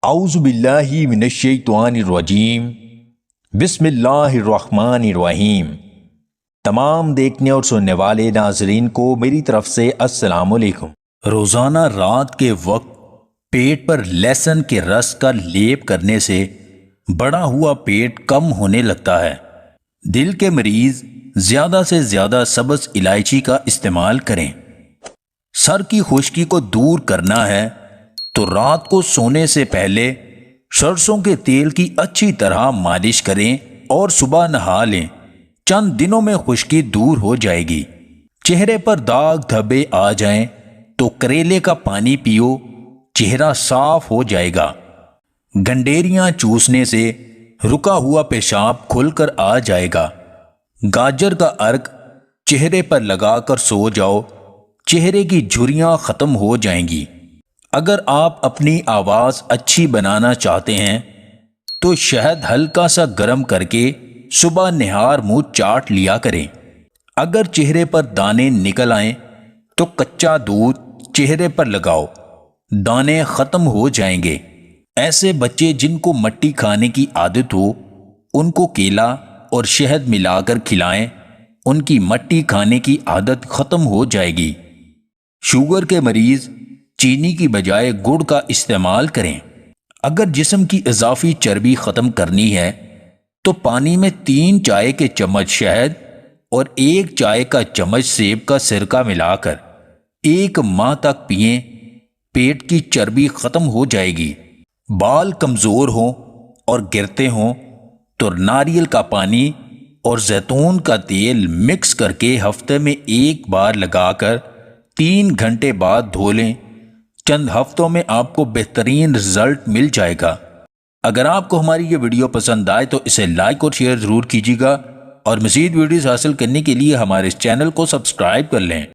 اعوذ باللہ من الشیطان الرجیم بسم اللہ الرحمن الرحیم۔ تمام دیکھنے اور سننے والے ناظرین کو میری طرف سے السلام علیکم۔ روزانہ رات کے وقت پیٹ پر لہسن کے رس کا لیپ کرنے سے بڑا ہوا پیٹ کم ہونے لگتا ہے۔ دل کے مریض زیادہ سے زیادہ سبز الائچی کا استعمال کریں۔ سر کی خشکی کو دور کرنا ہے تو رات کو سونے سے پہلے سرسوں کے تیل کی اچھی طرح مالش کریں اور صبح نہا لیں۔ چند دنوں میں خشکی دور ہو جائے گی۔ چہرے پر داغ دھبے آ جائیں تو کریلے کا پانی پیو، چہرہ صاف ہو جائے گا۔ گنڈیریاں چوسنے سے رکا ہوا پیشاب کھل کر آ جائے گا۔ گاجر کا عرق چہرے پر لگا کر سو جاؤ، چہرے کی جھریاں ختم ہو جائیں گی۔ اگر آپ اپنی آواز اچھی بنانا چاہتے ہیں تو شہد ہلکا سا گرم کر کے صبح نہار منہ چاٹ لیا کریں۔ اگر چہرے پر دانے نکل آئیں تو کچا دودھ چہرے پر لگاؤ، دانے ختم ہو جائیں گے۔ ایسے بچے جن کو مٹی کھانے کی عادت ہو ان کو کیلا اور شہد ملا کر کھلائیں، ان کی مٹی کھانے کی عادت ختم ہو جائے گی۔ شوگر کے مریض چینی کی بجائے گڑ کا استعمال کریں۔ اگر جسم کی اضافی چربی ختم کرنی ہے تو پانی میں 3 چائے کے چمچ شہد اور 1 چائے کا چمچ سیب کا سرکہ ملا کر 1 ماہ تک پئیں، پیٹ کی چربی ختم ہو جائے گی۔ بال کمزور ہوں اور گرتے ہوں تو ناریل کا پانی اور زیتون کا تیل مکس کر کے ہفتے میں 1 بار لگا کر 3 گھنٹے بعد دھو لیں۔ چند ہفتوں میں آپ کو بہترین رزلٹ مل جائے گا۔ اگر آپ کو ہماری یہ ویڈیو پسند آئے تو اسے لائک اور شیئر ضرور کیجیے گا، اور مزید ویڈیوز حاصل کرنے کے لیے ہمارے اس چینل کو سبسکرائب کر لیں۔